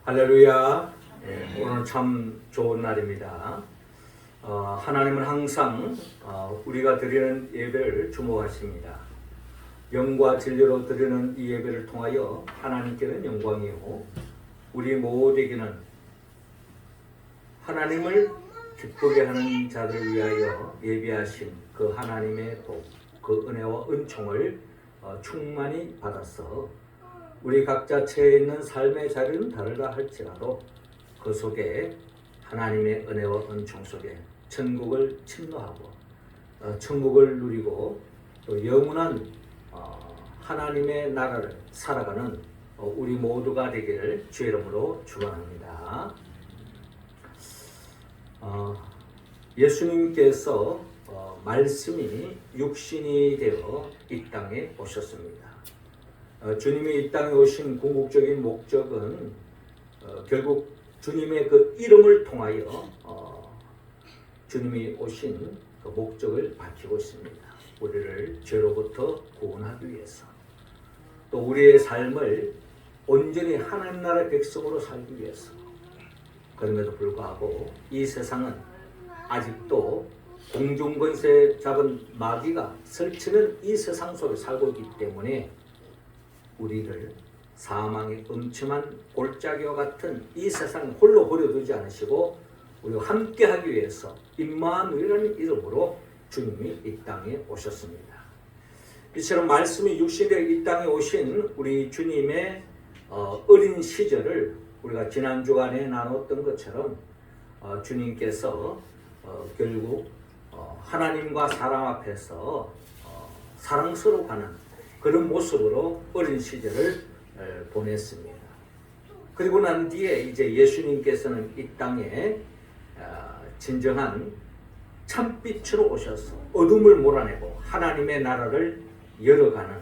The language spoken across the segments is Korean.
할렐루야. 오늘 참 좋은 날입니다. 하나님은 항상 우리가 드리는 예배를 주목하십니다. 영과 진리로 드리는 이 예배를 통하여 하나님께는 영광이요 우리 모두에게는 하나님을 기쁘게 하는 자들을 위하여 예비하신 그 하나님의 복, 그 은혜와 은총을 충만히 받아서 우리 각자 처해 있는 삶의 자리는 다르다 할지라도 그 속에 하나님의 은혜와 은총 속에 천국을 침노하고 천국을 누리고 또 영원한 하나님의 나라를 살아가는 우리 모두가 되기를 주의 이름으로 축원합니다. 예수님께서 말씀이 육신이 되어 이 땅에 오셨습니다. 주님이 이 땅에 오신 궁극적인 목적은 결국 주님의 그 이름을 통하여 주님이 오신 그 목적을 밝히고 있습니다. 우리를 죄로부터 구원하기 위해서 또 우리의 삶을 온전히 하나님 나라의 백성으로 살기 위해서. 그럼에도 불구하고 이 세상은 아직도 공중권세 잡은 마귀가 설치는 이 세상 속에 살고 있기 때문에 우리를 사망의 음침한 골짜기와 같은 이 세상 홀로 버려두지 않으시고 우리와 함께하기 위해서 임마누엘이라는 이름으로 주님이 이 땅에 오셨습니다. 이처럼 말씀이 육신되어 이 땅에 오신 우리 주님의 어린 시절을 우리가 지난 주간에 나눴던 것처럼 주님께서 결국 하나님과 사람 앞에서 사랑스러워하는 그런 모습으로 어린 시절을 보냈습니다. 그리고 난 뒤에 이제 예수님께서는 이 땅에 진정한 참빛으로 오셔서 어둠을 몰아내고 하나님의 나라를 열어가는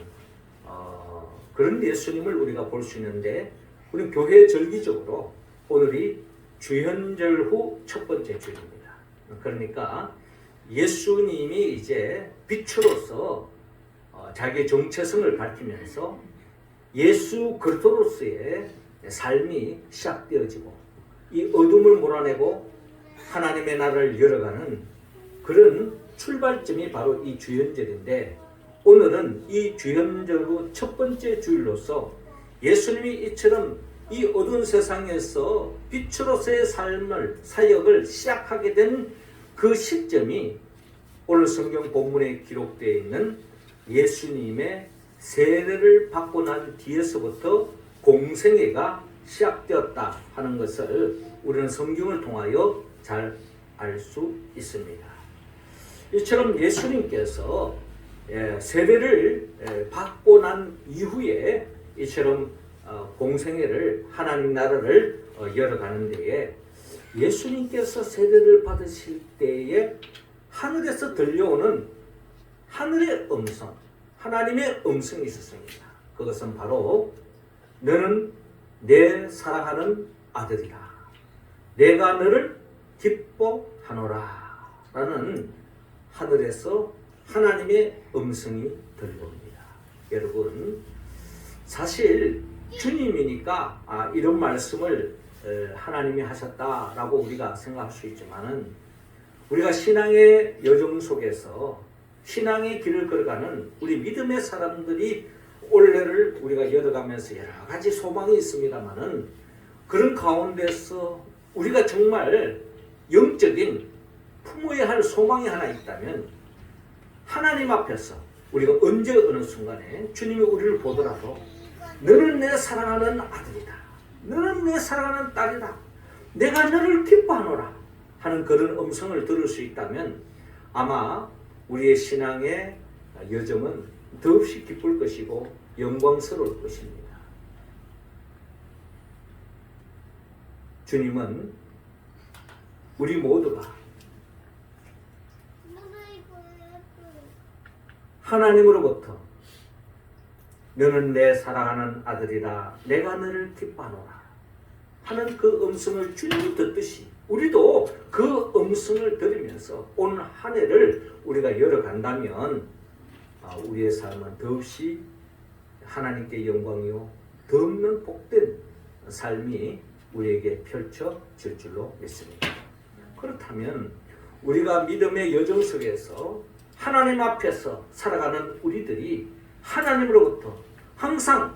그런 예수님을 우리가 볼 수 있는데, 우리 교회 절기적으로 오늘이 주현절 후 첫 번째 주일입니다. 그러니까 예수님이 이제 빛으로서 자기의 정체성을 밝히면서 예수 그리스도로서의 삶이 시작되어지고 이 어둠을 몰아내고 하나님의 나라를 열어가는 그런 출발점이 바로 이 주현절인데, 오늘은 이 주현절 후 첫 번째 주일로서 예수님이 이처럼 이 어두운 세상에서 빛으로서의 삶을 사역을 시작하게 된 그 시점이 오늘 성경 본문에 기록되어 있는 예수님의 세례를 받고 난 뒤에서부터 공생애가 시작되었다 하는 것을 우리는 성경을 통하여 잘 알 수 있습니다. 이처럼 예수님께서 세례를 받고 난 이후에 이처럼 공생애를 하나님 나라를 열어가는 데에 예수님께서 세례를 받으실 때에 하늘에서 들려오는 하늘의 음성, 하나님의 음성이 있었습니다. 그것은 바로 너는 내 사랑하는 아들이라, 내가 너를 기뻐하노라 라는 하늘에서 하나님의 음성이 들려옵니다. 여러분, 사실 주님이니까 이런 말씀을 하나님이 하셨다라고 우리가 생각할 수 있지만은, 우리가 신앙의 여정 속에서 신앙의 길을 걸어가는 우리 믿음의 사람들이 올해를 우리가 열어가면서 여러 가지 소망이 있습니다만은, 그런 가운데서 우리가 정말 영적인 품어야 할 소망이 하나 있다면, 하나님 앞에서 우리가 언제 어느 순간에 주님이 우리를 보더라도 너는 내 사랑하는 아들이다, 너는 내 사랑하는 딸이다, 내가 너를 기뻐하노라 하는 그런 음성을 들을 수 있다면 아마 우리의 신앙의 여정은 더없이 기쁠 것이고 영광스러울 것입니다. 주님은 우리 모두가 하나님으로부터 너는 내 사랑하는 아들이라, 내가 너를 기뻐하노라 하는 그 음성을 주님이 듣듯이 우리도 그 음성을 들으면서 오늘 한 해를 우리가 열어간다면 우리의 삶은 더없이 하나님께 영광이요 더없는 복된 삶이 우리에게 펼쳐질 줄로 믿습니다. 그렇다면 우리가 믿음의 여정 속에서 하나님 앞에서 살아가는 우리들이 하나님으로부터 항상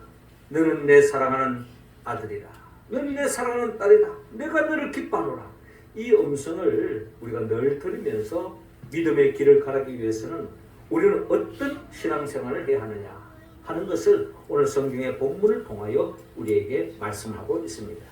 너는 내 사랑하는 아들이라, 너는 내 사랑하는 딸이다, 내가 너를 기뻐하노라, 이 음성을 우리가 늘 들으면서 믿음의 길을 가기 위해서는 우리는 어떤 신앙생활을 해야 하느냐 하는 것을 오늘 성경의 본문을 통하여 우리에게 말씀하고 있습니다.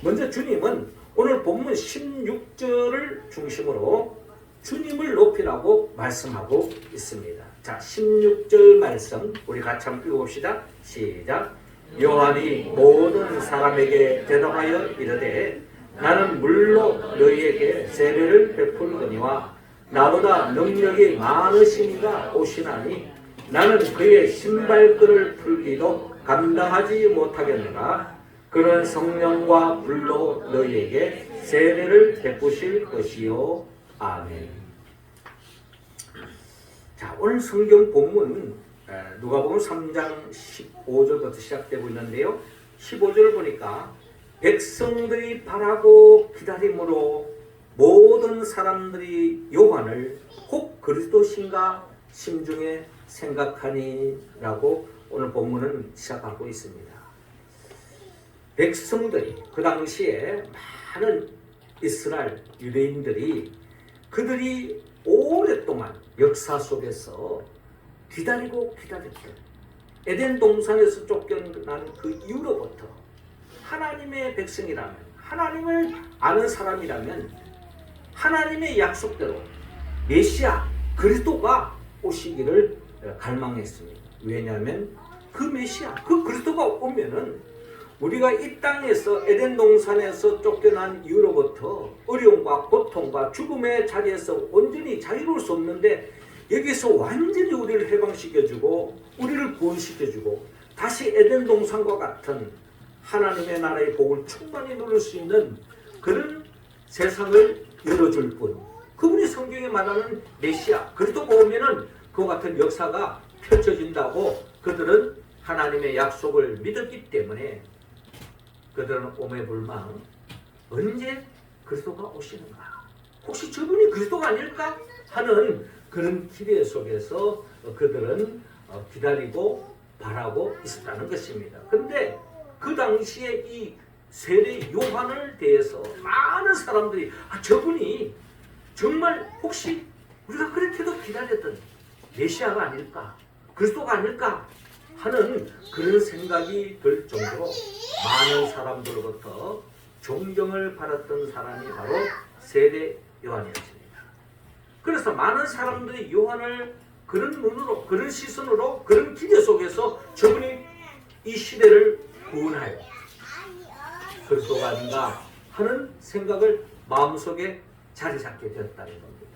먼저 주님은 오늘 본문 16절을 중심으로 주님을 높이라고 말씀하고 있습니다. 자, 16절 말씀 우리 같이 한번 읽어봅시다. 시작. 요한이 모든 사람에게 대답하여 이르되 나는 물로 너희에게 세례를 베풀거니와 나보다 능력이 많으시니가 오시나니 나는 그의 신발끈을 풀기도 감당하지 못하겠노라. 그는 성령과 불로 너희에게 세례를 베푸실 것이요. 아멘. 자, 오늘 성경 본문 누가복음 3장 15절부터 시작되고 있는데요. 15절을 보니까 백성들이 바라고 기다림으로 모든 사람들이 요한을 혹 그리스도신가 심중에 생각하니 라고 오늘 본문은 시작하고 있습니다. 백성들이 그 당시에 많은 이스라엘 유대인들이 그들이 오랫동안 역사 속에서 기다리고 기다렸던 에덴 동산에서 쫓겨난 그 이후로부터 하나님의 백성이라면, 하나님을 아는 사람이라면 하나님의 약속대로 메시아 그리스도가 오시기를 갈망했습니다. 왜냐하면 그 메시아, 그 그리스도가 오면은 우리가 이 땅에서 에덴 동산에서 쫓겨난 이후로부터 어려움과 고통과 죽음의 자리에서 온전히 자유로울 수 없는데 여기서 완전히 우리를 해방시켜주고 우리를 구원시켜주고 다시 에덴 동산과 같은 하나님의 나라의 복을 충만히 누릴 수 있는 그런 세상을 열어줄 분, 그분이 성경에 말하는 메시아 그리스도가 오면은 그와 같은 역사가 펼쳐진다고 그들은 하나님의 약속을 믿었기 때문에 그들은 오매불망 언제 그리스도가 오시는가, 혹시 저분이 그리스도가 아닐까 하는 그런 기대 속에서 그들은 기다리고 바라고 있었다는 것입니다. 그런데 그 당시에 이 세례 요한을 대해서 많은 사람들이 저분이 정말 혹시 우리가 그렇게도 기다렸던 메시아가 아닐까, 그리스도가 아닐까 하는 그런 생각이 들 정도로 많은 사람들로부터 존경을 받았던 사람이 바로 세례 요한이었습니다. 그래서 많은 사람들이 요한을 그런 눈으로, 그런 시선으로, 그런 기대 속에서 저분이 이 시대를 구원하여 그리스도가 아닌가 하는 생각을 마음속에 자리 잡게 되었다는 겁니다.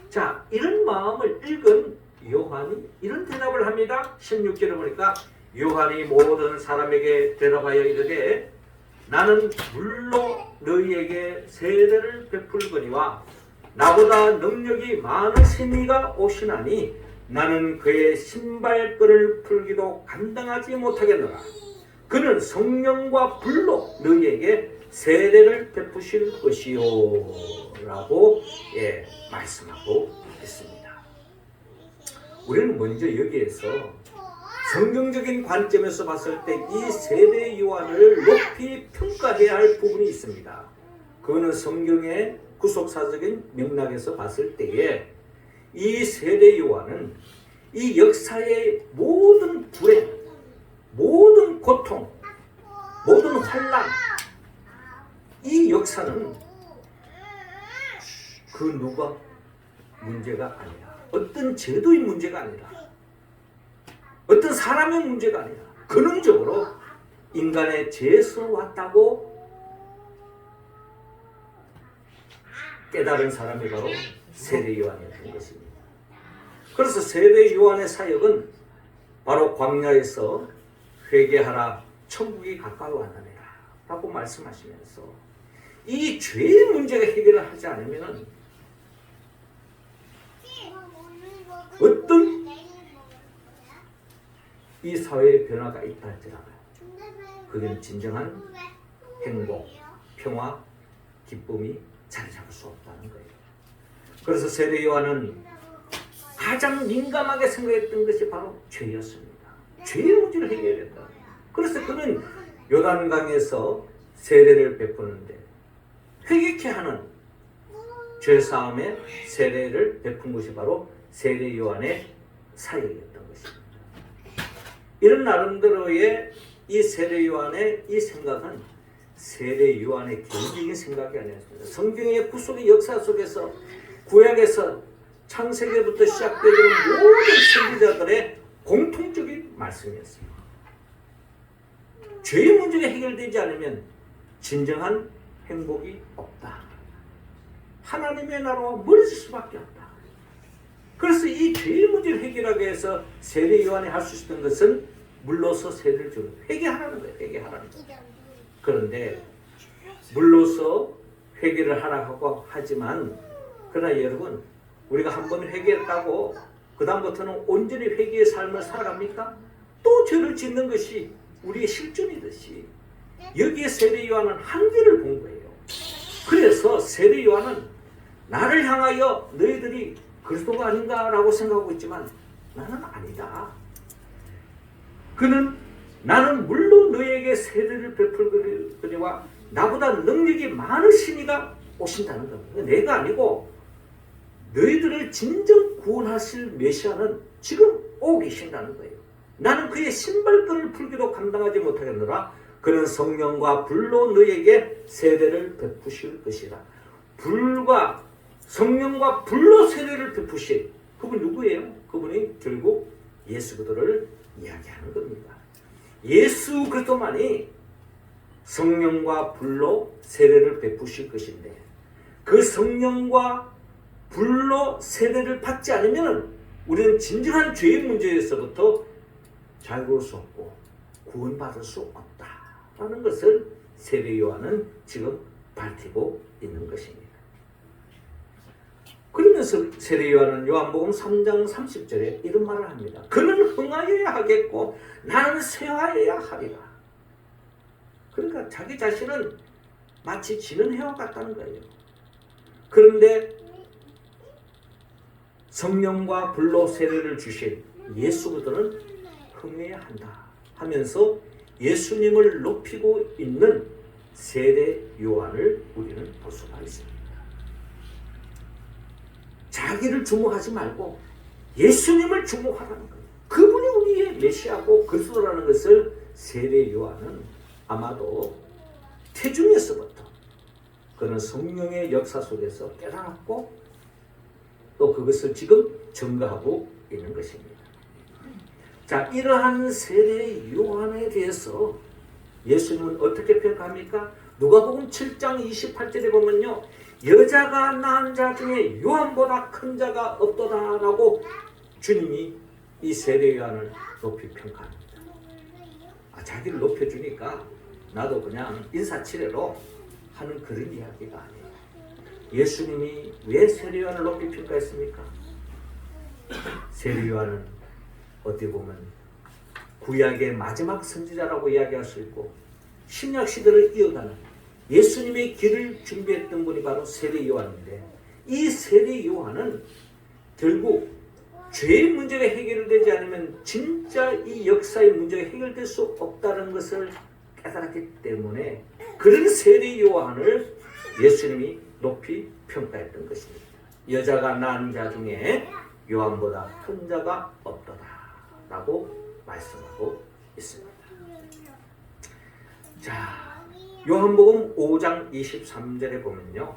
자, 이런 마음을 읽은 요한이 이런 대답을 합니다. 16절을 보니까 요한이 모든 사람에게 대답하여 이르되 나는 물로 너희에게 세례를 베풀거니와 나보다 능력이 많으신 이가 오시나니 나는 그의 신발끈을 풀기도 감당하지 못하겠노라. 그는 성령과 불로 너희에게 세례를 베푸실 것이요 라고 말씀하고 있습니다. 우리는 먼저 여기에서 성경적인 관점에서 봤을 때 이 세례 요한을 높이 평가해야 할 부분이 있습니다. 그거는 성경의 구속사적인 맥락에서 봤을 때에 이 세례 요한은 이 역사의 모든 불행, 모든 고통, 모든 환난, 이 역사는 그 누가 문제가 아니라, 어떤 제도의 문제가 아니라, 어떤 사람의 문제가 아니라 근원적으로 인간의 죄에서 왔다고 깨달은 사람이 바로 세례 요한이었던 것입니다. 그래서 세례 요한의 사역은 바로 광야에서 회개하라, 천국이 가까이 왔느니라 라고 말씀하시면서 이 죄의 문제가 해결을 하지 않으면 어떤 이 사회의 변화가 있다 할지라도 그게 진정한 행복, 평화, 기쁨이 자리 잡을 수 없다는 거예요. 그래서 세례 요한은 가장 민감하게 생각했던 것이 바로 죄였습니다. 죄의 문제를 해결했다. 그래서 그는 요단강에서 세례를 베푸는데 회개케 하는 죄사함의 세례를 베푼 것이 바로 세례 요한의 사역이었던 것입니다. 이런 나름대로의 이 세례 요한의 이 생각은 세례 요한의 개인적인 생각이 아니었습니다. 성경의 구속의 역사 속에서 구약에서 창세기부터 시작되는 모든 선지자들의 공통적인 말씀이었습니다. 죄의 문제가 해결되지 않으면 진정한 행복이 없다. 하나님의 나라와 멀어질 수밖에 없다. 그래서 이 죄의 문제를 해결하기 위해서 세례 요한이 할 수 있었던 것은 물로서 세례를 주는 회개하라는 거예요. 회개하라는 거예요. 그런데 물로서 회개를 하라고 하지만 그러나 여러분 우리가 한 번 회개했다고 그 다음부터는 온전히 회개의 삶을 살아갑니까? 또 죄를 짓는 것이 우리의 실존이듯이 여기에 세례 요한은 한계를 본 거예요. 그래서 세례 요한은 나를 향하여 너희들이 그리스도가 아닌가라고 생각하고 있지만 나는 아니다. 그는 나는 물론 너희에게 세례를 베풀거니와 나보다 능력이 많으신 이가 오신다는 겁니다. 내가 아니고 너희들을 진정 구원하실 메시아는 지금 오고 계신다는 거예요. 나는 그의 신발끈을 풀기도 감당하지 못하겠노라. 그는 성령과 불로 너희에게 세례를 베푸실 것이라. 불과 성령과 불로 세례를 베푸실 그분 누구예요? 그분이 결국 예수 그리스도를 이야기하는 겁니다. 예수 그리스도만이 성령과 불로 세례를 베푸실 것인데 그 성령과 불로 세례를 받지 않으면 우리는 진정한 죄의 문제에서부터 자유로울 수 없고 구원받을 수 없다라는 것을 세례 요한은 지금 밝히고 있는 것입니다. 그러면서 세례 요한은 요한복음 3장 30절에 이런 말을 합니다. 그는 흥하여야 하겠고 나는 쇠하여야 하리라. 그러니까 자기 자신은 마치 지는 해와 같다는 거예요. 그런데 성령과 불로 세례를 주신 예수 그리스도는 흥해야 한다 하면서 예수님을 높이고 있는 세례 요한을 우리는 볼 수가 있습니다. 자기를 주목하지 말고 예수님을 주목하라는 거예요. 그분이 우리의 메시아고 그리스도라는 것을 세례 요한은 아마도 태중에서부터 그는 성령의 역사 속에서 깨달았고 또 그것을 지금 증거하고 있는 것입니다. 자, 이러한 세례 요한에 대해서 예수님은 어떻게 평가합니까? 누가복음 7장 28절에 보면요. 여자가 낳은 자 중에 요한보다 큰 자가 없도다라고 주님이 이 세례 요한을 높이 평가합니다. 자기를 높여주니까 나도 그냥 인사치레로 하는 그런 이야기가 아니에요. 예수님이 왜 세례 요한을 높이 평가했습니까? 세례 요한은 어떻게 보면 구약의 마지막 선지자라고 이야기할 수 있고 신약 시대를 이어가는 예수님의 길을 준비했던 분이 바로 세례 요한인데 이 세례 요한은 결국 죄의 문제가 해결되지 않으면 진짜 이 역사의 문제가 해결될 수 없다는 것을 깨달았기 때문에 그런 세례 요한을 예수님이 높이 평가했던 것입니다. 여자가 낳은 자 중에 요한보다 큰 자가 없도다 라고 말씀하고 있습니다. 자, 요한복음 5장 23절에 보면요.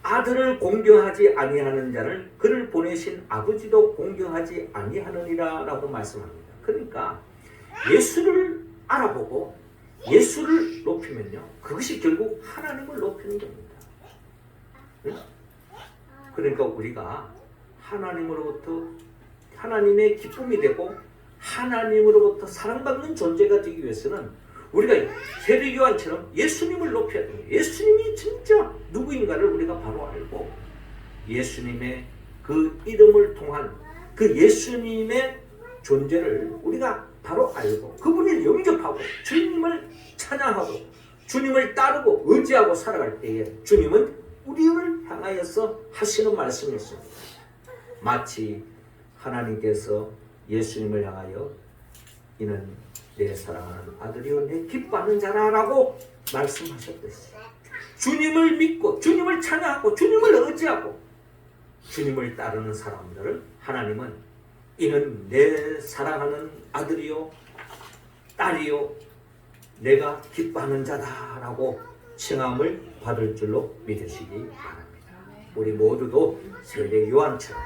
아들을 공경하지 아니하는 자를 그를 보내신 아버지도 공경하지 아니하느니라 라고 말씀합니다. 그러니까 예수를 알아보고 예수를 높이면요. 그것이 결국 하나님을 높이는 겁니다. 그러니까 우리가 하나님으로부터 하나님의 기쁨이 되고 하나님으로부터 사랑받는 존재가 되기 위해서는 우리가 세례 요한처럼 예수님을 높여야 됩니다. 예수님이 진짜 누구인가를 우리가 바로 알고 예수님의 그 이름을 통한 그 예수님의 존재를 우리가 바로 알고 그분을 영접하고 주님을 찬양하고 주님을 따르고 의지하고 살아갈 때에 주님은 우리를 향하여서 하시는 말씀이 있습니다. 마치 하나님께서 예수님을 향하여 이는 내 사랑하는 아들이요 내 기뻐하는 자라라고 말씀하셨듯이 주님을 믿고 주님을 찬양하고 주님을 의지하고 주님을 따르는 사람들을 하나님은 이는 내 사랑하는 아들이요 딸이요 내가 기뻐하는 자다라고 칭함을 받을 줄로 믿으시기 바랍니다. 우리 모두도 세례 요한처럼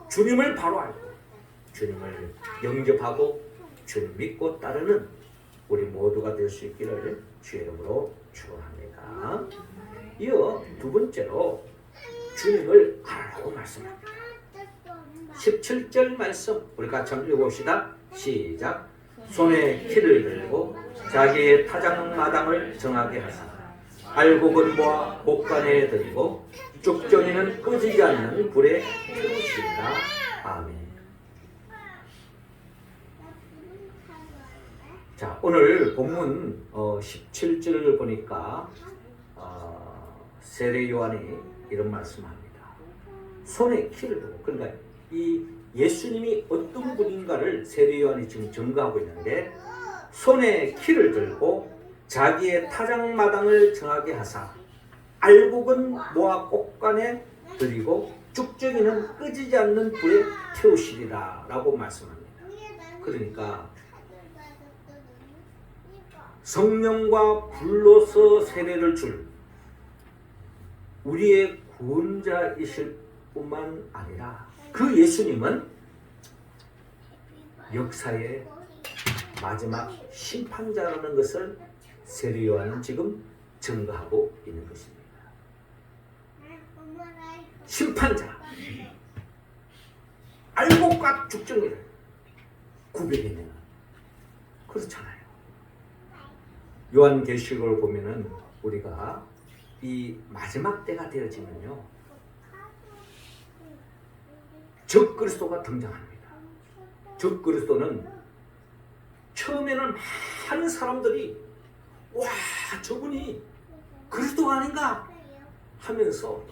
주님을 바로 알고 주님을 영접하고 주님 믿고 따르는 우리 모두가 될 수 있기를 주의 이름으로 축원합니다. 이어 두 번째로 주님을 알라고 말씀합니다. 17절 말씀 우리 같이 한번 읽어봅시다. 시작. 손에 키를 들고 자기의 타작마당을 정하게 하사 알곡은 모아 곡간에 들이고 쭉정이는 꺼지지 않는 불에 태우시리라. 아멘. 자, 오늘 본문 17절을 보니까 세례 요한이 이런 말씀합니다. 손에 키를 두고, 그러니까 이 예수님이 어떤 분인가를 세례 요한이 지금 증거하고 있는데 손에 키를 들고 자기의 타작마당을 정하게 하사 알곡은 모아 꽃간에 들이고 쭉정이는 끄지지 않는 불에 태우시리라 라고 말씀합니다. 그러니까 성령과 불로서 세례를 줄 우리의 구원자이실 뿐만 아니라 그 예수님은 역사의 마지막 심판자라는 것을 세례 요한은 지금 증거하고 있는 것입니다. 심판자, 알곡과 죽정이를 구별해내는, 그렇잖아요. 요한계시록을 보면은 우리가 이 마지막 때가 되어지면요 적그리스도가 등장합니다. 적그리스도는 처음에는 많은 사람들이 와 저분이 그리스도가 아닌가 하면서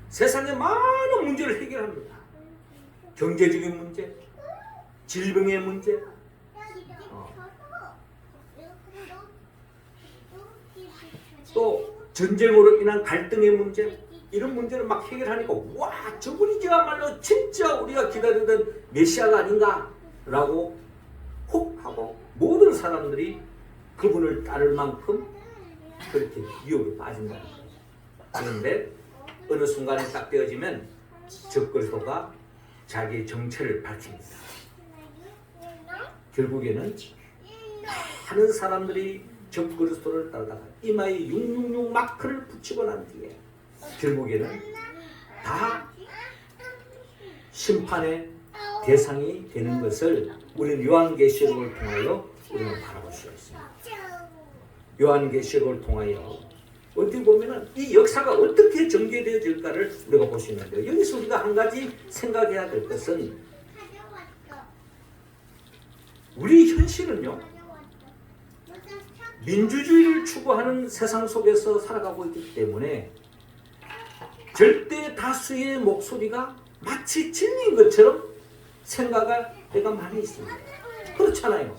세상의 많은 문제를 해결합니다. 경제적인 문제, 질병의 문제, 또 전쟁으로 인한 갈등의 문제, 이런 문제를 막 해결하니까 와 저분이야말로 진짜 우리가 기다리던 메시아가 아닌가 라고 혹 하고 모든 사람들이 그분을 따를 만큼 그렇게 유혹에 빠진다는 거예요. 그런데 어느 순간에 딱 되어지면 적그리스도가 자기의 정체를 밝힙니다. 결국에는 많은 사람들이 적그리스도를 따르다가 이마에 666 마크를 붙이고 난 뒤에 결국에는 다 심판의 대상이 되는 것을 우리는 요한계시록을 통하여 우리는 바라볼 수 있습니다. 요한계시록을 통하여 어떻게 보면은 이 역사가 어떻게 전개되어질까를 우리가 볼 수 있는데요. 여기서 우리가 한 가지 생각해야 될 것은 우리 현실은요 민주주의를 추구하는 세상 속에서 살아가고 있기 때문에 절대 다수의 목소리가 마치 진리인 것처럼 생각할 때가 많이 있습니다. 그렇잖아요.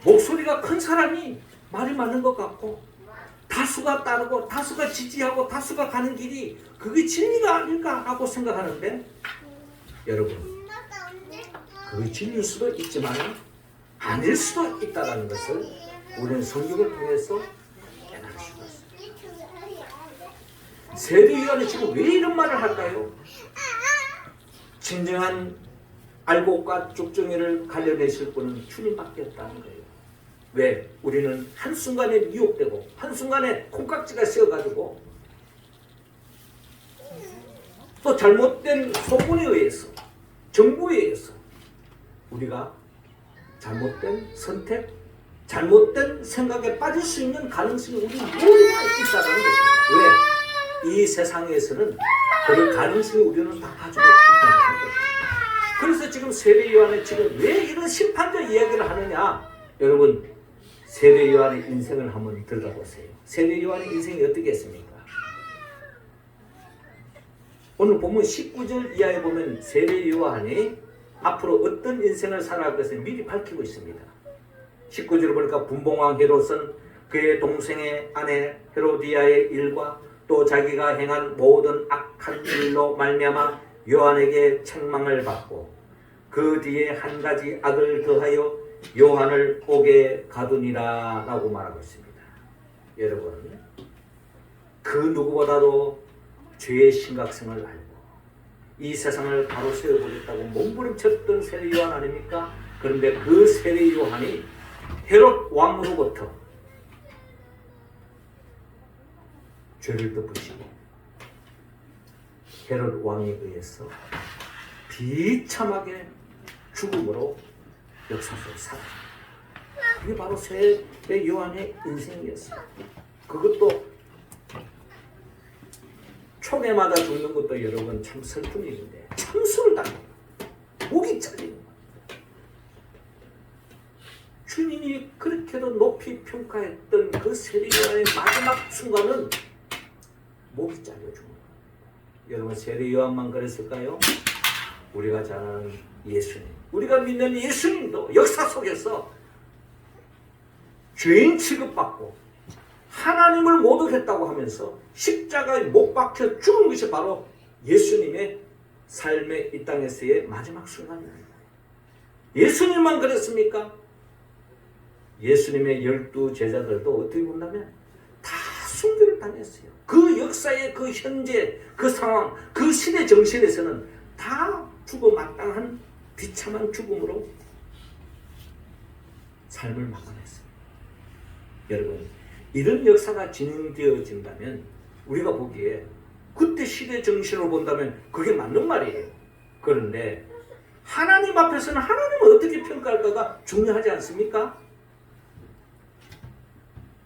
목소리가 큰 사람이 말이 맞는 것 같고 다수가 따르고 다수가 지지하고 다수가 가는 길이 그게 진리가 아닐까라고 생각하는데 여러분 그게 진리일 수도 있지만 아닐 수도 있다는 것을 우리는 성경을 통해서 깨달을 수가 있습니다. 세례 요한이 지금 왜 이런 말을 할까요? 진정한 알곡과 쭉정이를 갈려내실 분은 주님밖에 없다는 거예요. 왜? 우리는 한순간에 미혹되고 한순간에 콩깍지가 씌어가지고 또 잘못된 소문에 의해서 정보에 의해서 우리가 잘못된 선택, 잘못된 생각에 빠질 수 있는 가능성이 우리 모두가 있다는 것입니다. 왜? 이 세상에서는 그런 가능성이 우리는 다 가지고 있다는 것입니다. 그래서 지금 세례 요한은 지금 왜 이런 심판적 이야기를 하느냐? 여러분 세례 요한의 인생을 한번 들어가 보세요. 세례 요한의 인생이 어떻게 했습니까? 오늘 보면 19절 이하에 보면 세례 요한이 앞으로 어떤 인생을 살아갈 것을 미리 밝히고 있습니다. 19절을 보니까 분봉왕 헤롯은 그의 동생의 아내 헤로디아의 일과 또 자기가 행한 모든 악한 일로 말미암아 요한에게 책망을 받고 그 뒤에 한 가지 악을 더하여 요한을 옥에 가두니라 라고 말하고 있습니다. 여러분, 그 누구보다도 죄의 심각성을 알고 이 세상을 바로 세워보겠다고 몸부림쳤던 세례 요한 아닙니까? 그런데 그 세례 요한이 헤롯 왕으로부터 죄를 덮으시고 헤롯 왕에 의해서 비참하게 죽음으로 역사 속에 살아갑니다. 이게 바로 세례 요한의 인생이었어요. 그것도 총에 맞아 죽는 것도 여러분 참 슬픈 일인데 참수를 당해요. 목이 잘리는 거예요. 주님이 그렇게도 높이 평가했던 그 세례 요한의 마지막 순간은 목이 잘려 죽는 거예요. 여러분, 세례 요한만 그랬을까요? 우리가 잘 아는 예수님, 우리가 믿는 예수님도 역사 속에서 죄인 취급받고 하나님을 모독했다고 하면서 십자가에 못 박혀 죽은 것이 바로 예수님의 삶의 이 땅에서의 마지막 순간입니다. 예수님만 그랬습니까? 예수님의 12 제자들도 어떻게 본다면 다 순교를 당했어요. 그 역사의 그 현재 그 상황 그 시대 정신에서는 다 죽어 마땅한 비참한 죽음으로 삶을 마감했습니다. 여러분, 이런 역사가 진행되어진다면 우리가 보기에 그때 시대 정신으로 본다면 그게 맞는 말이에요. 그런데 하나님 앞에서는 하나님을 어떻게 평가할까가 중요하지 않습니까?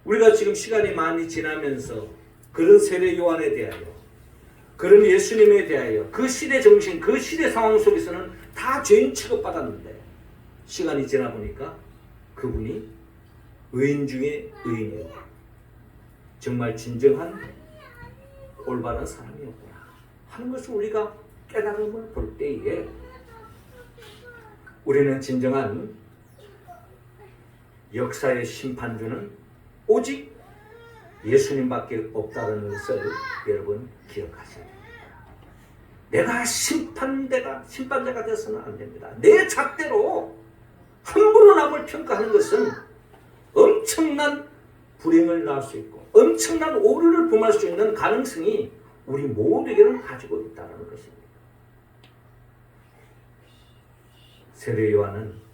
우리가 지금 시간이 많이 지나면서 그런 세례 요한에 대하여 그런 예수님에 대하여 그 시대 정신 그 시대 상황 속에서는 다 죄인 취급받았는데 시간이 지나 보니까 그분이 의인 중에 의인이었고 정말 진정한 올바른 사람이었구나 하는 것을 우리가 깨달음을 볼 때에 우리는 진정한 역사의 심판주는 오직 예수님밖에 없다는 것을 여러분 기억하셔야 됩니다. 내가 심판자가 되어서는 안 됩니다. 내 잣대로 함부로 남을 평가하는 것은 엄청난 불행을 낳을 수 있고 엄청난 오류를 범할 수 있는 가능성이 우리 모두에게는 가지고 있다는 것입니다. 세례 요한은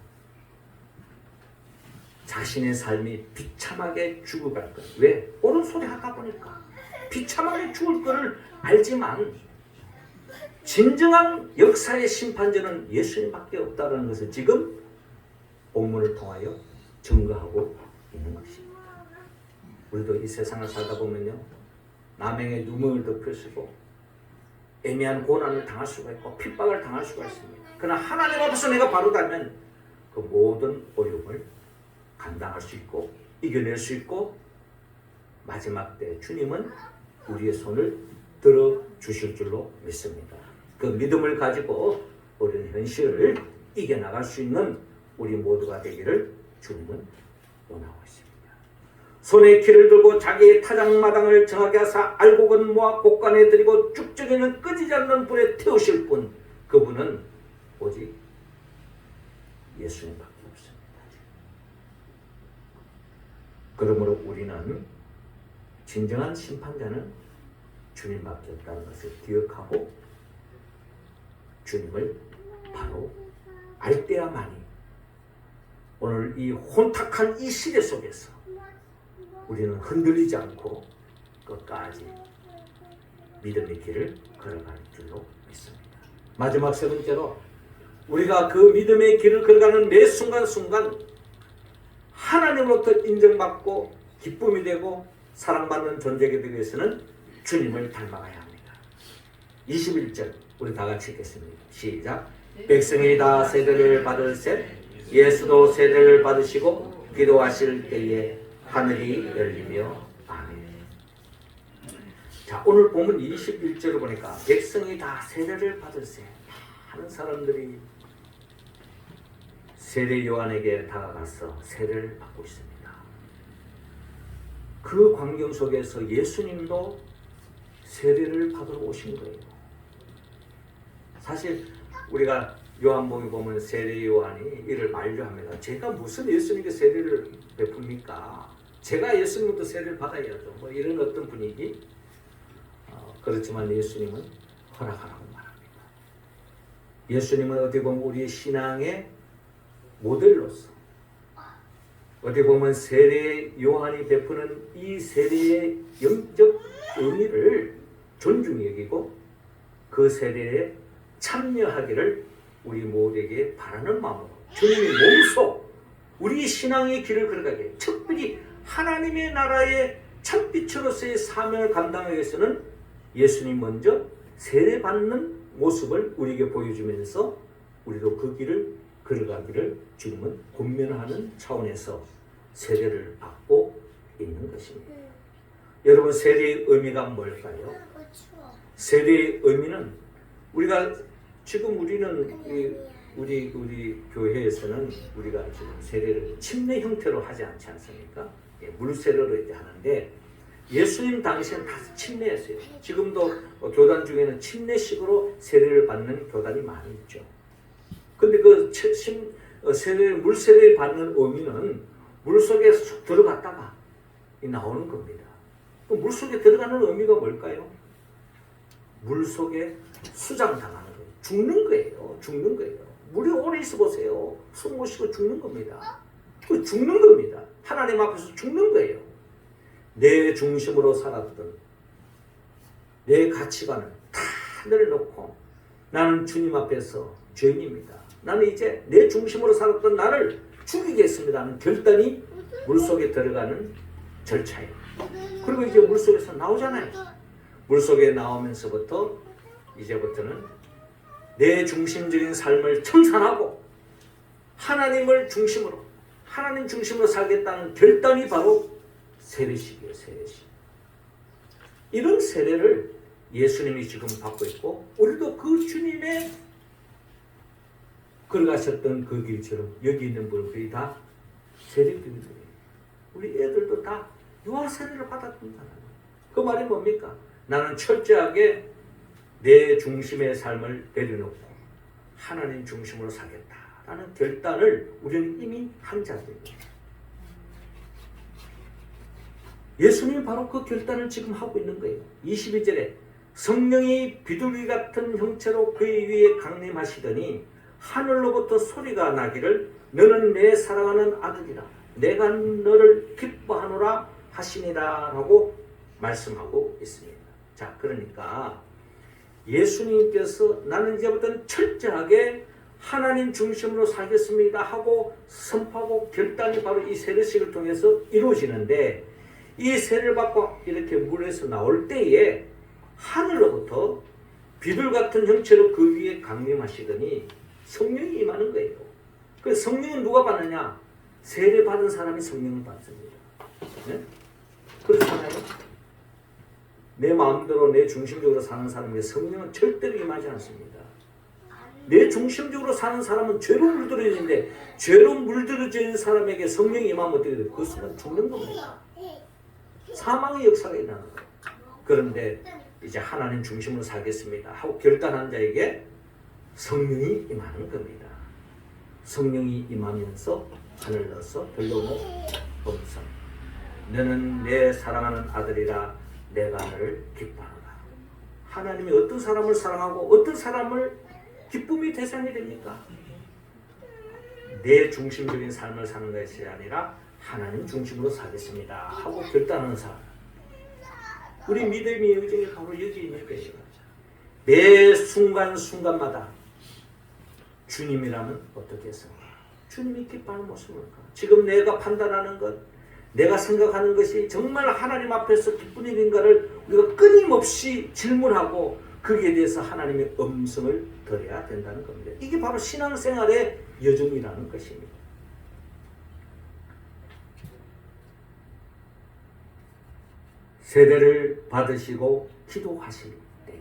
자신의 삶이 비참하게 죽어갈 것. 왜? 옳은 소리 하다 보니까 비참하게 죽을 것을 알지만 진정한 역사의 심판자는 예수님밖에 없다는 것을 지금 본문을 통하여 증거하고 있는 것입니다. 우리도 이 세상을 살다 보면요, 남에게 누명을 덮여쓰고 애매한 고난을 당할 수가 있고 핍박을 당할 수가 있습니다. 그러나 하나님 앞에서 내가 바르다면 그 모든 어려움을 감당할 수 있고 이겨낼 수 있고 마지막 때 주님은 우리의 손을 들어주실 줄로 믿습니다. 그 믿음을 가지고 우리는 현실을 이겨나갈 수 있는 우리 모두가 되기를 주님은 원하고 있습니다. 손에 키를 들고 자기의 타작마당을 정하게 하사 알곡은 모아 곡간에 들이고 쭉정이는 끄지지 않는 불에 태우실 분, 그분은 오직 예수님밖에 없습니다. 그러므로 우리는 진정한 심판자는 주님밖에 없다는 것을 기억하고 주님을 바로 알 때야만이 오늘 이 혼탁한 이 시대 속에서 우리는 흔들리지 않고 끝까지 믿음의 길을 걸어갈 줄로 믿습니다. 마지막 세 번째로 우리가 그 믿음의 길을 걸어가는 매 순간순간 하나님으로부터 인정받고 기쁨이 되고 사랑받는 존재가 되기 위해서는 주님을 닮아가야 합니다. 21절 우리 다 같이 읽겠습니다. 시작. 백성이 다 세례를 받을세 예수도 세례를 받으시고 기도하실 때에 하늘이 열리며 아멘. 자, 오늘 보면 21절을 보니까 백성이 다 세례를 받을세. 많은 사람들이 세례 요한에게 다가가서 세례를 받고 있습니다. 그 광경 속에서 예수님도 세례를 받으러 오신 거예요. 사실 우리가 요한복음 보면 세례 요한이 이를 만류합니다. 제가 무슨 예수님께 세례를 베풉니까? 제가 예수님부터 세례를 받아야죠. 뭐 이런 어떤 분위기? 그렇지만 예수님은 허락하라고 말합니다. 예수님은 어떻게 보면 우리 신앙의 모델로서, 어떻게 보면 세례 요한이 베푸는 이 세례의 영적 의미를 존중히 여기고 그 세례에 참여하기를 우리 모두에게 바라는 마음으로 주님의 몸소 우리 신앙의 길을 걸어가게, 특별히 하나님의 나라의 참빛으로서의 사명을 감당하기 위해서는 예수님 먼저 세례받는 모습을 우리에게 보여주면서 우리도 그 길을 걸어가기를 주님은 권면하는 차원에서 세례를 받고 있는 것입니다. 여러분, 세례의 의미가 뭘까요? 세례의 의미는 우리가 지금 우리 교회에서는 우리가 지금 세례를 침례 형태로 하지 않지 않습니까? 물세례로 이제 하는데 예수님 당시에는 다 침례였어요. 지금도 교단 중에는 침례식으로 세례를 받는 교단이 많이 있죠. 근데 그 물세례를 받는 의미는 물속에 쑥 들어갔다가 나오는 겁니다. 그 물속에 들어가는 의미가 뭘까요? 물속에 수장당하는 거예요. 죽는 거예요. 죽는 거예요. 물에 오래 있어 보세요. 숨 못 쉬고 죽는 겁니다. 그 죽는 겁니다. 하나님 앞에서 죽는 거예요. 내 중심으로 살았던 내 가치관을 다 내려놓고 나는 주님 앞에서 죄인입니다. 나는 이제 내 중심으로 살았던 나를 죽이겠습니다 하는 결단이 물속에 들어가는 절차예요. 그리고 이제 물속에서 나오잖아요. 물속에 나오면서부터 이제부터는 내 중심적인 삶을 청산하고 하나님 중심으로 살겠다는 결단이 바로 세례식이에요. 세례식. 이런 세례를 예수님이 지금 받고 있고 우리도 그 주님의 걸어가셨던 그 길처럼 여기 있는 분들이 다 세례교인들이에요. 우리 애들도 다 유아 세례를 받았단다. 그 말이 뭡니까? 나는 철저하게 내 중심의 삶을 내려놓고 하나님 중심으로 살겠다라는 결단을 우리는 이미 한 자들입니다. 예수님이 바로 그 결단을 지금 하고 있는 거예요. 22절에 성령이 비둘기 같은 형체로 그의 위에 강림하시더니 하늘로부터 소리가 나기를 너는 내 사랑하는 아들이라 내가 너를 기뻐하노라 하시니라 라고 말씀하고 있습니다. 자, 그러니까 예수님께서 나는 이제부터는 철저하게 하나님 중심으로 살겠습니다 하고 선포하고 결단이 바로 이 세례식을 통해서 이루어지는데 이 세례를 받고 이렇게 물에서 나올 때에 하늘로부터 비둘 같은 형체로 그 위에 강림하시더니 성령이 임하는 거예요. 그 성령은 누가 받느냐? 세례 받은 사람이 성령을 받습니다. 네? 그렇잖아요. 내 마음대로 내 중심적으로 사는 사람에게 성령은 절대로 임하지 않습니다. 내 중심적으로 사는 사람은 죄로 물들어지는데 죄로 물들어진 사람에게 성령이 임하면 어떻게 돼요? 그 순간 죽는 겁니다. 사망의 역사가 일어나는 거예요. 그런데 이제 하나님 중심으로 살겠습니다 하고 결단한 자에게 성령이 임하는 겁니다. 성령이 임하면서 하늘로서 들려오는 음성. 너는 내 사랑하는 아들이라 내가 너를 기뻐하노라. 하나님이 어떤 사람을 사랑하고 어떤 사람을 기쁨의 대상이 됩니까? 내 중심적인 삶을 사는 것이 아니라 하나님 중심으로 살겠습니다 하고 결단하는 사람. 우리 믿음의 의정이 바로 여기 있는 거예요. 매 순간순간마다 주님이라면 어떻게 했습니까? 주님이 기뻐하는 모습일까? 지금 내가 판단하는 것, 내가 생각하는 것이 정말 하나님 앞에서 기쁜 일인가를 우리가 끊임없이 질문하고 거기에 대해서 하나님의 음성을 들어야 된다는 겁니다. 이게 바로 신앙생활의 여정이라는 것입니다. 세례를 받으시고 기도하실 때,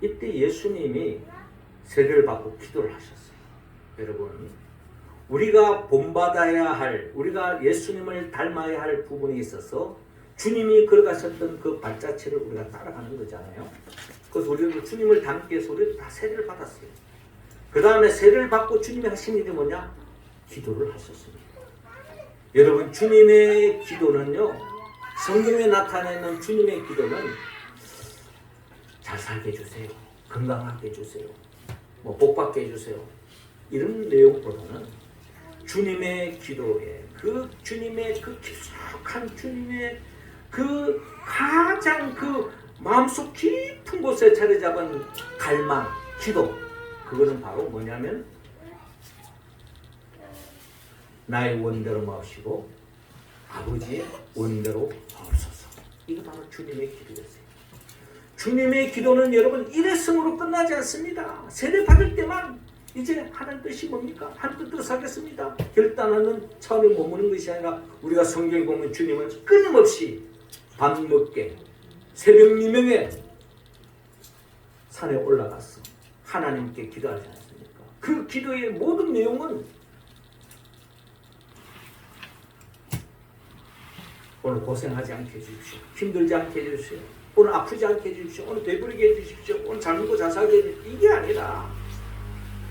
이때 예수님이 세례를 받고 기도를 하셨어요. 여러분, 우리가 본받아야 할, 우리가 예수님을 닮아야 할 부분에 있어서 주님이 걸어가셨던 그 발자취를 우리가 따라가는 거잖아요. 그래서 우리가 주님을 닮기 위해서 우리가 다 세례를 받았어요. 그 다음에 세례를 받고 주님이 하신 일이 뭐냐? 기도를 하셨습니다. 여러분, 주님의 기도는요, 성경에 나타내는 주님의 기도는 잘 살게 해주세요, 건강하게 해주세요, 뭐 복받게 해주세요, 이런 내용보다는 주님의 기도에 그 주님의 그 깊숙한 주님의 그 가장 그 마음속 깊은 곳에 자리 잡은 갈망, 기도, 그거는 바로 뭐냐면 나의 원대로 마시고 아버지의 원대로 하옵소서. 이거 바로 주님의 기도였어요. 주님의 기도는 여러분 일회성으로 끝나지 않습니다. 세례 받을 때만 이제 하는 뜻이 뭡니까? 한 뜻으로 살겠습니다, 결단하는 차원에 머무는 것이 아니라 우리가 성경에 보면 주님은 끊임없이 밤늦게 새벽 미명에 산에 올라가서 하나님께 기도하지 않습니까? 그 기도의 모든 내용은 오늘 고생하지 않게 해주십시오, 힘들지 않게 해주십시오, 오늘 아프지 않게 해주십시오, 오늘 배부르게 해주십시오, 오늘 잘 먹고 잘 살게 해주십시오, 이게 아니라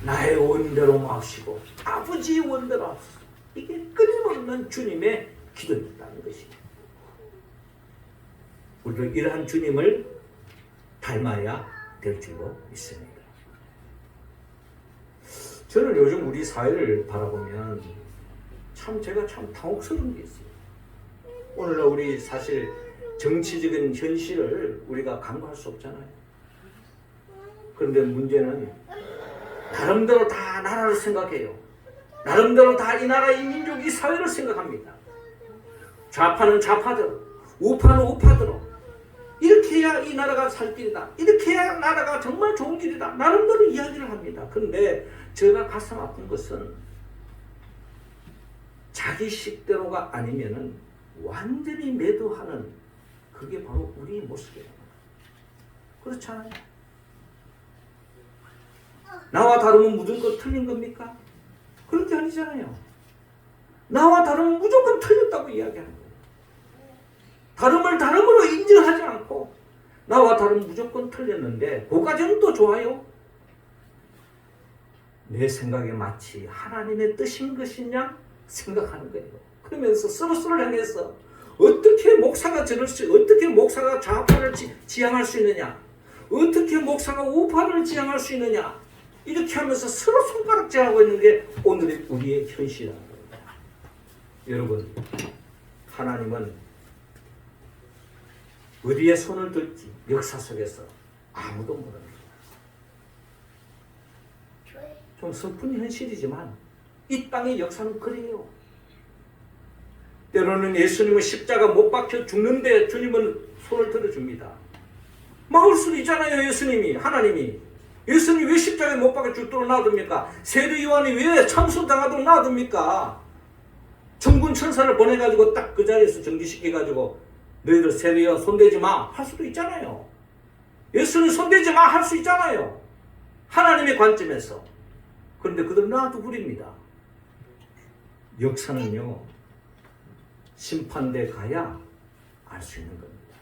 나의 원대로 마시고 아버지의 원대로 하옵소서. 이게 끊임없는 주님의 기도였다는 것입니다. 우리도 이러한 주님을 닮아야 될 줄로 믿습니다. 저는 요즘 우리 사회를 바라보면 제가 참 당혹스러운 게 있어요. 오늘날 우리 사실 정치적인 현실을 우리가 간과할 수 없잖아요. 그런데 문제는 나름대로 다 나라를 생각해요. 나름대로 다 이 나라, 이 민족, 이 사회를 생각합니다. 좌파는 좌파대로, 우파는 우파대로, 이렇게 해야 이 나라가 살 길이다, 이렇게 해야 나라가 정말 좋은 길이다, 나름대로 이야기를 합니다. 그런데 제가 가슴 아픈 것은 자기 식대로가 아니면은 완전히 매도하는, 그게 바로 우리의 모습이에요. 그렇잖아요. 나와 다르면 무조건 틀린 겁니까? 그런 게 아니잖아요. 나와 다르면 무조건 틀렸다고 이야기하는 거예요. 다름을 다름으로 인정하지 않고 나와 다르면 무조건 틀렸는데 그까지는 또 좋아요. 내 생각에 마치 하나님의 뜻인 것이냐 생각하는 거예요. 그러면서 서로서로를 향해서 어떻게 목사가 어떻게 목사가 좌파를 지향할 수 있느냐, 어떻게 목사가 우파를 지향할 수 있느냐, 이렇게 하면서 서로 손가락질하고 있는 게 오늘의 우리의 현실이라는 겁니다. 여러분, 하나님은 어디에 손을 들지 역사 속에서 아무도 모릅니다. 좀 슬픈 현실이지만 이 땅의 역사는 그래요. 때로는 예수님은 십자가 못 박혀 죽는데 주님은 손을 들어줍니다. 막을 수도 있잖아요. 예수님이, 하나님이. 예수님이 왜 십자가에 못 박혀 죽도록 놔둡니까? 세례 요한이 왜 참수당하도록 놔둡니까? 천군 천사를 보내가지고 딱 그 자리에서 정지시켜가지고 너희들 세례 요한 손대지 마 할 수도 있잖아요. 예수님 손대지 마 할 수 있잖아요. 하나님의 관점에서. 그런데 그들 놔두버립니다. 역사는요, 심판대 가야 알 수 있는 겁니다.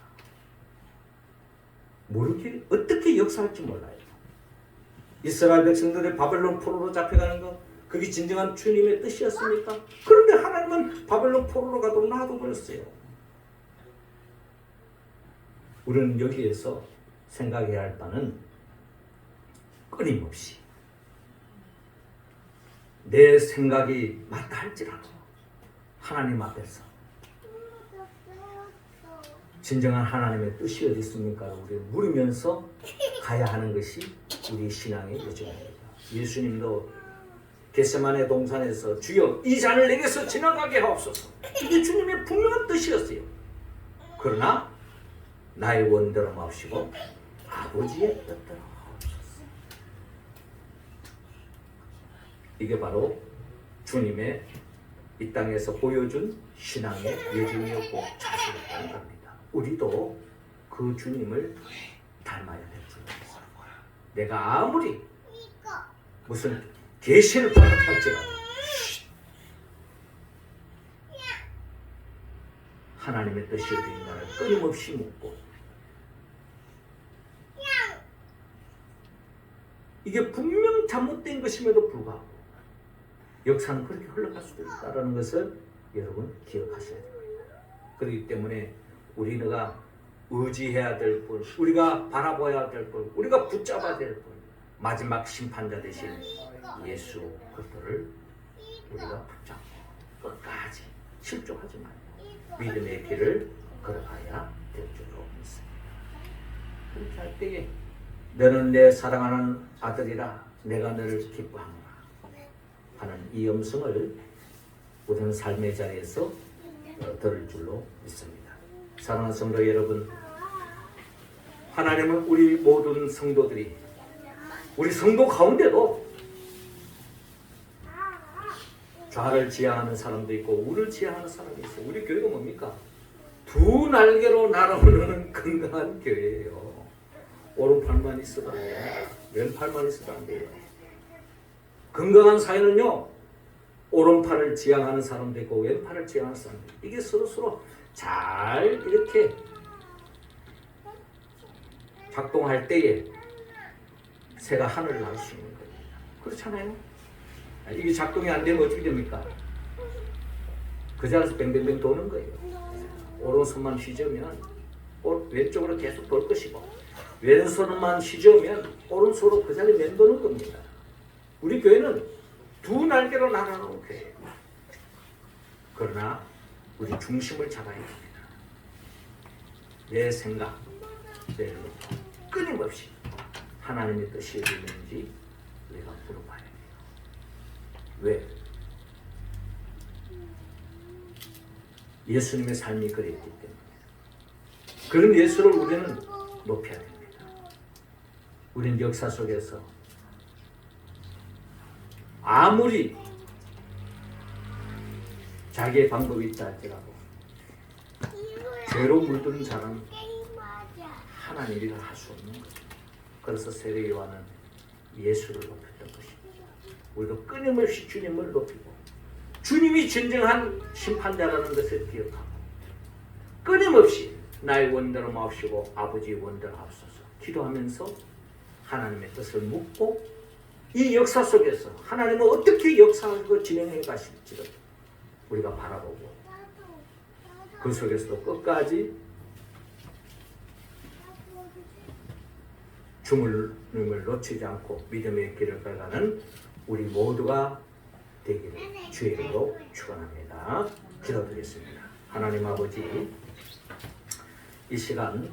모르게 어떻게 역사할지 몰라요. 이스라엘 백성들의 바벨론 포로로 잡혀가는 것, 그게 진정한 주님의 뜻이었습니까? 그런데 하나님은 바벨론 포로로 가도록 놔둬버렸어요. 우리는 여기에서 생각해야 할 바는 끊임없이 내 생각이 맞다 할지라도 하나님 앞에서 진정한 하나님의 뜻이 어디 있습니까? 우리를 물으면서 가야 하는 것이 우리 신앙의 여정입니다. 예수님도 겟세마네 동산에서 주여 이 잔을 내게서 지나가게 하옵소서, 이게 주님의 분명한 뜻이었어요. 그러나 나의 원대로 마시고 아버지의 뜻대로 하옵소서. 이게 바로 주님의 이 땅에서 보여준 신앙의 여정이었고 자세였다는 겁니다. 우리도 그 주님을 닮아야 될 줄. 내가 아무리 무슨 계시를 받았할지라도 하나님의 뜻이 어딘가를 끊임없이 묻고, 이게 분명 잘못된 것임에도 불구하고 역사는 그렇게 흘러갈 수도 있다는 것을 여러분 기억하셔야 됩니다. 그렇기 때문에 우리가 의지해야 될 분, 우리가 바라봐야 될 분, 우리가 붙잡아야 될 분, 마지막 심판자 되신 예수 그리스도를 우리가 붙잡고 끝까지 실족하지 말고 믿음의 길을 걸어가야 될 줄로 믿습니다. 그렇게 할 때에 너는 내 사랑하는 아들이라 내가 너를 기뻐하노라 하는 이 음성을 우리는 삶의 자리에서 들을 줄로 믿습니다. 사랑하는 성도 여러분, 하나님은 우리 모든 성도들이, 우리 성도 가운데도 좌를 지향하는 사람도 있고 우를 지향하는 사람이 있어요. 우리 교회가 뭡니까? 두 날개로 날아오르는 건강한 교회예요. 오른팔만 있어도 안 돼요. 왼팔만 있어도 안 돼요. 건강한 사회는요, 오른팔을 지향하는 사람도 있고 왼팔을 지향하는 사람도 있고, 이게 서로 잘 이렇게 작동할 때에 새가 하늘을 날 수 있는 겁니다. 그렇잖아요? 이게 작동이 안 되면 어떻게 됩니까? 그 자리에서 뱅뱅뱅 도는 거예요. 오른손만 휘저으면 왼쪽으로 계속 돌 것이고, 왼손만 휘저으면 오른손으로 그 자리에 맴도는 겁니다. 우리 교회는 두 날개로 날아오는 교회예요. 그러나 우리 중심을 잡아야 됩니다. 내 생각, 내 눈, 끊임없이 하나님의 뜻이 있는지 우리가 물어봐야 돼요. 왜? 예수님의 삶이 그랬기 때문에. 그런 예수를 우리는 높여야 됩니다. 우리는 역사 속에서 아무리 자기의 방법이 있다 할지라도 죄로 물드는 사람은 하나님 일을 할 수 없는 거죠. 그래서 세례 요한은 예수를 높였던 것입니다. 우리도 끊임없이 주님을 높이고 주님이 진정한 심판자라는 것을 기억하고 끊임없이 나의 원대로 마옵시고 아버지의 원대로 하옵소서 기도하면서 하나님의 뜻을 묻고 이 역사 속에서 하나님은 어떻게 역사하고 진행해 가실지를 우리가 바라보고 그 속에서도 끝까지 주님을 놓치지 않고 믿음의 길을 걸어가는 우리 모두가 되기를 주의 이름으로 축원합니다. 기도드리겠습니다. 하나님 아버지, 이 시간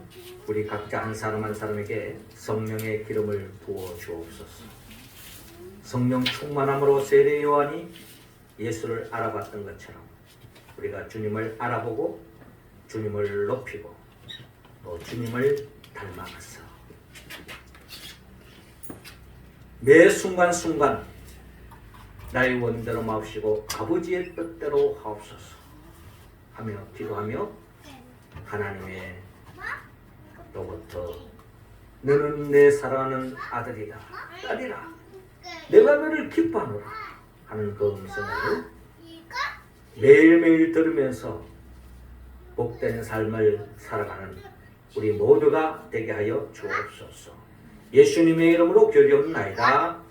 우리 각자 한 사람 한 사람에게 성령의 기름을 부어 주옵소서. 성령 충만함으로 세례 요한이 예수를 알아봤던 것처럼 우리가 주님을 알아보고 주님을 높이고 또 주님을 닮아가서 매 순간순간 나의 원대로 마옵시고 아버지의 뜻대로 하옵소서 하며 기도하며 하나님의 로부터 너는 내 사랑하는 아들이다 딸이라 내가 너를 기뻐하노라 하는 그 음성을 매일매일 들으면서 복된 삶을 살아가는 우리 모두가 되게 하여 주옵소서. 예수님의 이름으로 기도하옵나이다.